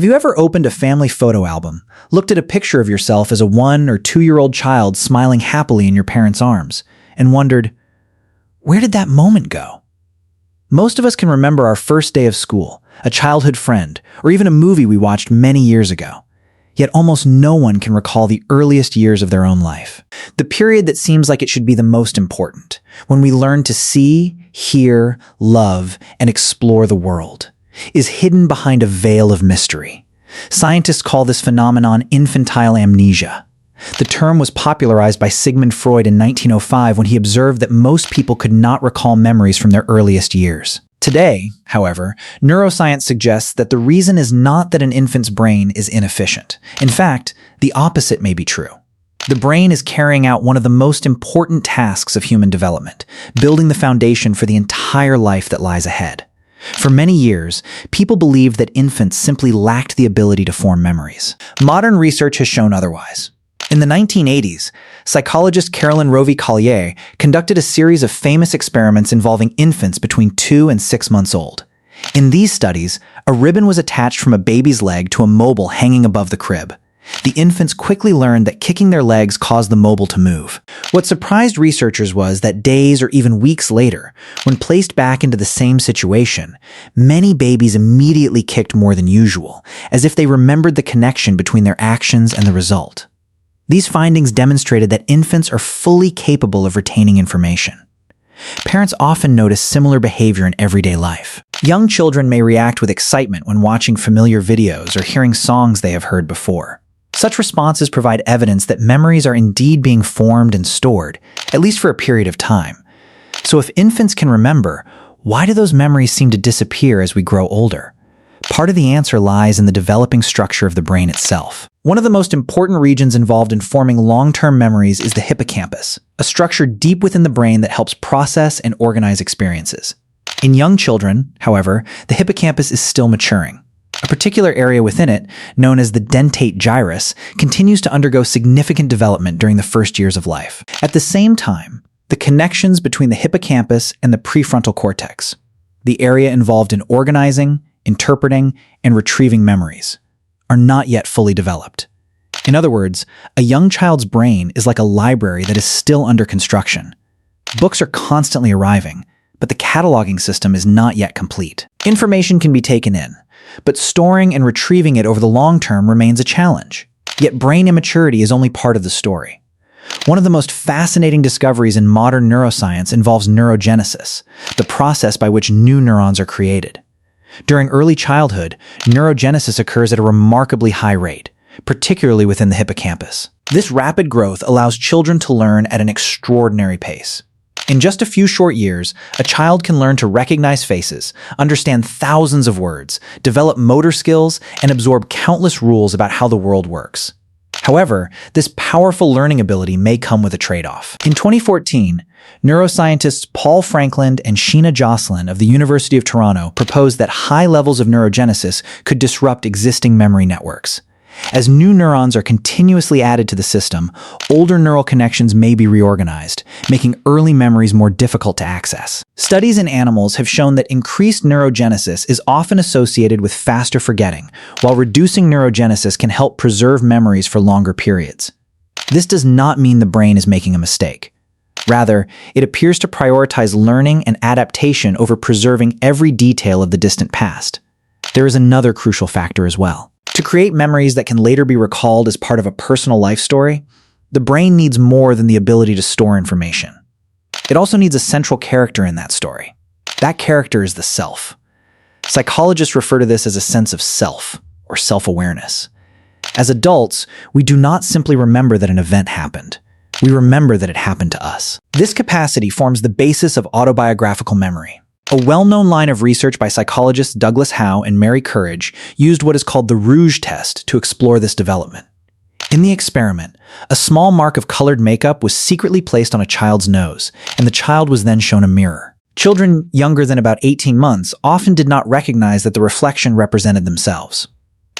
Have you ever opened a family photo album, looked at a picture of yourself as a 1 or 2-year-old child smiling happily in your parents' arms, and wondered, where did that moment go? Most of us can remember our first day of school, a childhood friend, or even a movie we watched many years ago. Yet almost no one can recall the earliest years of their own life. The period that seems like it should be the most important, when we learn to see, hear, love, and explore the world, is hidden behind a veil of mystery. Scientists call this phenomenon infantile amnesia. The term was popularized by Sigmund Freud in 1905 when he observed that most people could not recall memories from their earliest years. Today, however, neuroscience suggests that the reason is not that an infant's brain is inefficient. In fact, the opposite may be true. The brain is carrying out one of the most important tasks of human development, building the foundation for the entire life that lies ahead. For many years, people believed that infants simply lacked the ability to form memories. Modern research has shown otherwise. In the 1980s, psychologist Carolyn Rovee-Collier conducted a series of famous experiments involving infants between 2 and 6 months old. In these studies, a ribbon was attached from a baby's leg to a mobile hanging above the crib. The infants quickly learned that kicking their legs caused the mobile to move. What surprised researchers was that days or even weeks later, when placed back into the same situation, many babies immediately kicked more than usual, as if they remembered the connection between their actions and the result. These findings demonstrated that infants are fully capable of retaining information. Parents often notice similar behavior in everyday life. Young children may react with excitement when watching familiar videos or hearing songs they have heard before. Such responses provide evidence that memories are indeed being formed and stored, at least for a period of time. So if infants can remember, why do those memories seem to disappear as we grow older? Part of the answer lies in the developing structure of the brain itself. One of the most important regions involved in forming long-term memories is the hippocampus, a structure deep within the brain that helps process and organize experiences. In young children, however, the hippocampus is still maturing. A particular area within it, known as the dentate gyrus, continues to undergo significant development during the first years of life. At the same time, the connections between the hippocampus and the prefrontal cortex, the area involved in organizing, interpreting, and retrieving memories, are not yet fully developed. In other words, a young child's brain is like a library that is still under construction. Books are constantly arriving, but the cataloging system is not yet complete. Information can be taken in, but storing and retrieving it over the long term remains a challenge. Yet brain immaturity is only part of the story. One of the most fascinating discoveries in modern neuroscience involves neurogenesis, the process by which new neurons are created. During early childhood, neurogenesis occurs at a remarkably high rate, particularly within the hippocampus. This rapid growth allows children to learn at an extraordinary pace. In just a few short years, a child can learn to recognize faces, understand thousands of words, develop motor skills, and absorb countless rules about how the world works. However, this powerful learning ability may come with a trade-off. In 2014, neuroscientists Paul Franklin and Sheena Jocelyn of the University of Toronto proposed that high levels of neurogenesis could disrupt existing memory networks. As new neurons are continuously added to the system, older neural connections may be reorganized, making early memories more difficult to access. Studies in animals have shown that increased neurogenesis is often associated with faster forgetting, while reducing neurogenesis can help preserve memories for longer periods. This does not mean the brain is making a mistake. Rather, it appears to prioritize learning and adaptation over preserving every detail of the distant past. There is another crucial factor as well. To create memories that can later be recalled as part of a personal life story, the brain needs more than the ability to store information. It also needs a central character in that story. That character is the self. Psychologists refer to this as a sense of self, or self-awareness. As adults, we do not simply remember that an event happened. We remember that it happened to us. This capacity forms the basis of autobiographical memory. A well-known line of research by psychologists Douglas Howe and Mary Courage used what is called the Rouge Test to explore this development. In the experiment, a small mark of colored makeup was secretly placed on a child's nose, and the child was then shown a mirror. Children younger than about 18 months often did not recognize that the reflection represented themselves.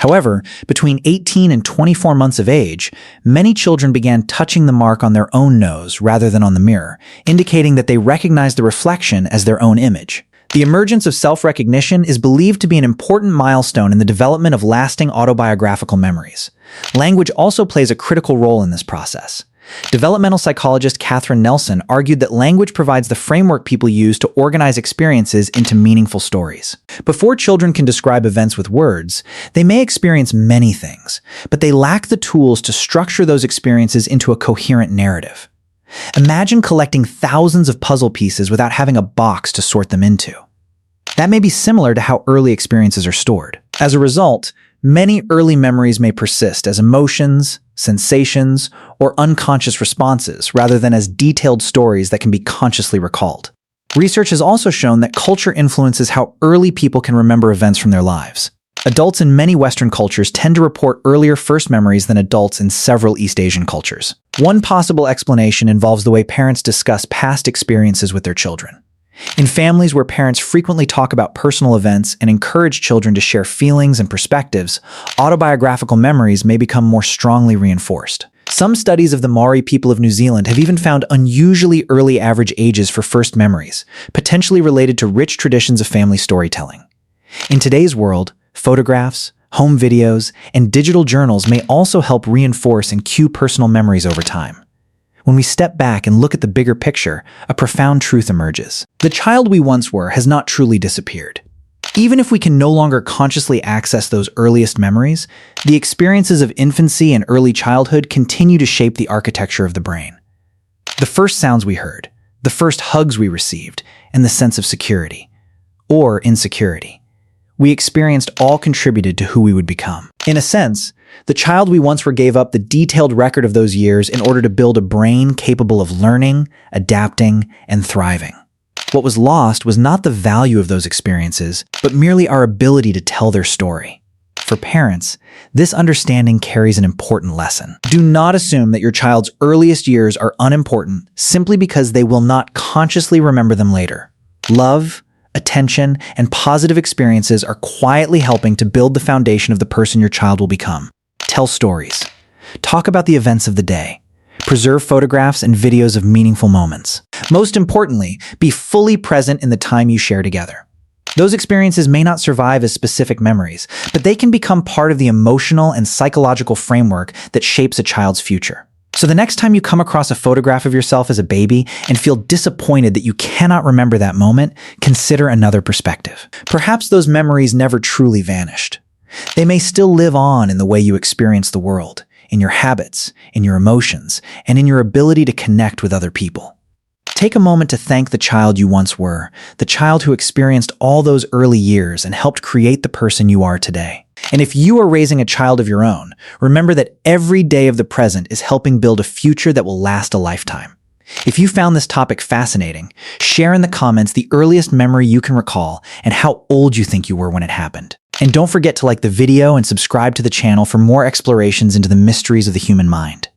However, between 18 and 24 months of age, many children began touching the mark on their own nose rather than on the mirror, indicating that they recognized the reflection as their own image. The emergence of self-recognition is believed to be an important milestone in the development of lasting autobiographical memories. Language also plays a critical role in this process. Developmental psychologist Catherine Nelson argued that language provides the framework people use to organize experiences into meaningful stories. Before children can describe events with words, they may experience many things, but they lack the tools to structure those experiences into a coherent narrative. Imagine collecting thousands of puzzle pieces without having a box to sort them into. That may be similar to how early experiences are stored. As a result, many early memories may persist as emotions, sensations, or unconscious responses rather than as detailed stories that can be consciously recalled. Research has also shown that culture influences how early people can remember events from their lives. Adults in many Western cultures tend to report earlier first memories than adults in several East Asian cultures. One possible explanation involves the way parents discuss past experiences with their children. In families where parents frequently talk about personal events and encourage children to share feelings and perspectives, autobiographical memories may become more strongly reinforced. Some studies of the Maori people of New Zealand have even found unusually early average ages for first memories, potentially related to rich traditions of family storytelling. In today's world, photographs, home videos, and digital journals may also help reinforce and cue personal memories over time. When we step back and look at the bigger picture, a profound truth emerges. The child we once were has not truly disappeared. Even if we can no longer consciously access those earliest memories, the experiences of infancy and early childhood continue to shape the architecture of the brain. The first sounds we heard, the first hugs we received, and the sense of security, or insecurity we experienced all contributed to who we would become. In a sense, the child we once were gave up the detailed record of those years in order to build a brain capable of learning, adapting, and thriving. What was lost was not the value of those experiences, but merely our ability to tell their story. For parents, this understanding carries an important lesson. Do not assume that your child's earliest years are unimportant simply because they will not consciously remember them later. Love, attention, and positive experiences are quietly helping to build the foundation of the person your child will become. Tell stories. Talk about the events of the day. Preserve photographs and videos of meaningful moments. Most importantly, be fully present in the time you share together. Those experiences may not survive as specific memories, but they can become part of the emotional and psychological framework that shapes a child's future. So the next time you come across a photograph of yourself as a baby and feel disappointed that you cannot remember that moment, consider another perspective. Perhaps those memories never truly vanished. They may still live on in the way you experience the world, in your habits, in your emotions, and in your ability to connect with other people. Take a moment to thank the child you once were, the child who experienced all those early years and helped create the person you are today. And if you are raising a child of your own, remember that every day of the present is helping build a future that will last a lifetime. If you found this topic fascinating, share in the comments the earliest memory you can recall and how old you think you were when it happened. And don't forget to like the video and subscribe to the channel for more explorations into the mysteries of the human mind.